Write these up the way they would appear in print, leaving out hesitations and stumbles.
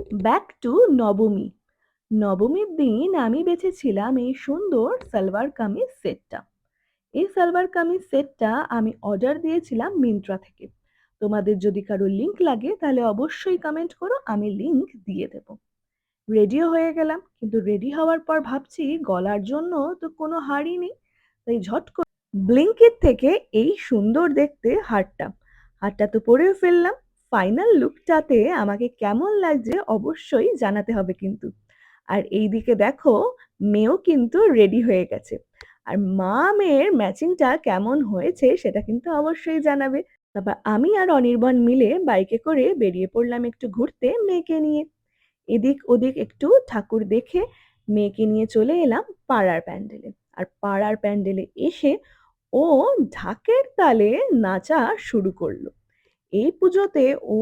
Back to নবমী। নবমীর দিন আমি বেছেছিলাম এই সুন্দর সালোয়ার কামিজ সেটটা। এই সালোয়ার কামিজ সেটটা আমি অর্ডার দিয়েছিলাম মিন্ত্রা থেকে। তোমাদের যদি কারো লিংক লাগে তাহলে অবশ্যই কমেন্ট করো, আমি লিংক দিয়ে দেব। রেডিও হয়ে গেলাম, কিন্তু রেডি হওয়ার পর ভাবছি গলার জন্য তো কোনো হারই নেই। তাই ঝট করে ব্লিঙ্কিট থেকে এই সুন্দর দেখতে হারটা তো পরেও ফেললাম। ফাইনাল লুকটাতে আমাকে কেমন লাগছে অবশ্যই জানাতে হবে কিন্তু। আর এইদিকে দেখো, মেয়েও কিন্তু রেডি হয়ে গেছে। আর মা মেয়ের ম্যাচিংটা কেমন হয়েছে সেটা কিন্তু অবশ্যই জানাবে। তারপর আমি আর অনির্বাণ মিলে বাইকে করে বেরিয়ে পড়লাম একটু ঘুরতে মেয়েকে নিয়ে। এদিক ওদিক একটু ঠাকুর দেখে মেয়েকে নিয়ে চলে এলাম পাড়ার প্যান্ডেলে। আর পাড়ার প্যান্ডেলে এসে ও ঢাকের তালে নাচা শুরু করলো। এই পুজোতে ও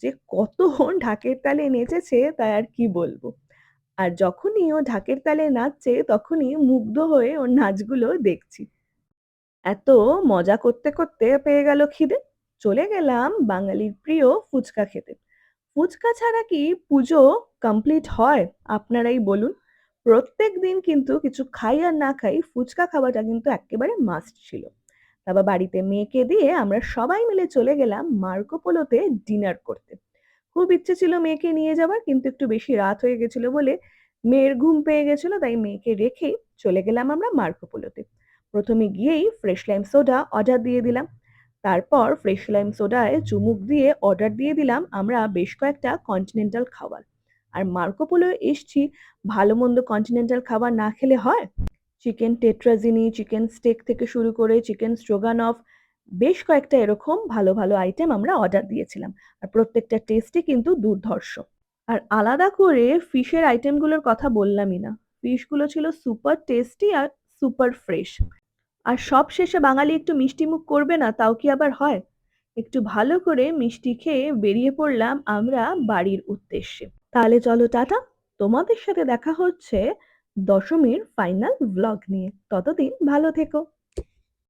যে কত ঢাকের তালে নেচেছে তা আর কি বলবো। আর যখনই ও ঢাকের তালে নাচছে তখনই মুগ্ধ হয়ে ওর নাচগুলো দেখছি। এত মজা করতে করতে পেয়ে গেল খিদে। চলে গেলাম বাঙালির প্রিয় ফুচকা খেতে। ফুচকা ছাড়া কি পুজো কমপ্লিট হয়? আপনারাই বলুন। প্রত্যেক দিন কিন্তু কিছু খাই আর না খাই, ফুচকা খাওয়াটা কিন্তু একেবারে মাস্ট ছিল। তারপর বাড়িতে মেয়েকে দিয়ে আমরা সবাই মিলে চলে গেলাম মার্কো পোলোতে ডিনার করতে। খুব ইচ্ছে ছিল মেয়েকে নিয়ে যাবার, কিন্তু একটু বেশি রাত হয়ে গেছিল বলে মেয়ের ঘুম পেয়ে গেছিল, তাই মেয়েকে রেখেই চলে গেলাম আমরা মার্কো পোলোতে। প্রথমে গিয়েই ফ্রেশ লাইম সোডা অর্ডার দিয়ে দিলাম। তারপর ফ্রেশ লাইম সোডায় চুমুক দিয়ে অর্ডার দিয়ে দিলাম আমরা বেশ কয়েকটা কন্টিনেন্টাল খাবার। আর মার্কো পোলোয় এসছি, ভালো মন্দ কন্টিনেন্টাল খাবার না খেলে হয়? চিকেন টেট্রাজিনি, চিকেন স্টেক থেকে শুরু করে চিকেন স্ট্রোগানফ, বেশ কয়েকটা এরকম ভালো ভালো আইটেম আমরা অর্ডার দিয়েছিলাম। আর প্রত্যেকটা টেস্টই কিন্তু দুর্ধর্ষ। আর আলাদা করে ফিশের আইটেমগুলোর কথা বললামই না। ফিশগুলো ছিল সুপার টেস্টি আর সুপার ফ্রেশ। আর সব শেষে বাঙালি একটু মিষ্টি মুখ করবে না, তাও কি আবার হয়? একটু ভালো করে মিষ্টি খেয়ে বেরিয়ে পড়লাম আমরা বাড়ির উদ্দেশ্যে। তাহলে চলো টাটা। তোমাদের সাথে দেখা হচ্ছে দশমীর ফাইনাল ভ্লগ নিয়ে। ততদিন ভালো থেকো।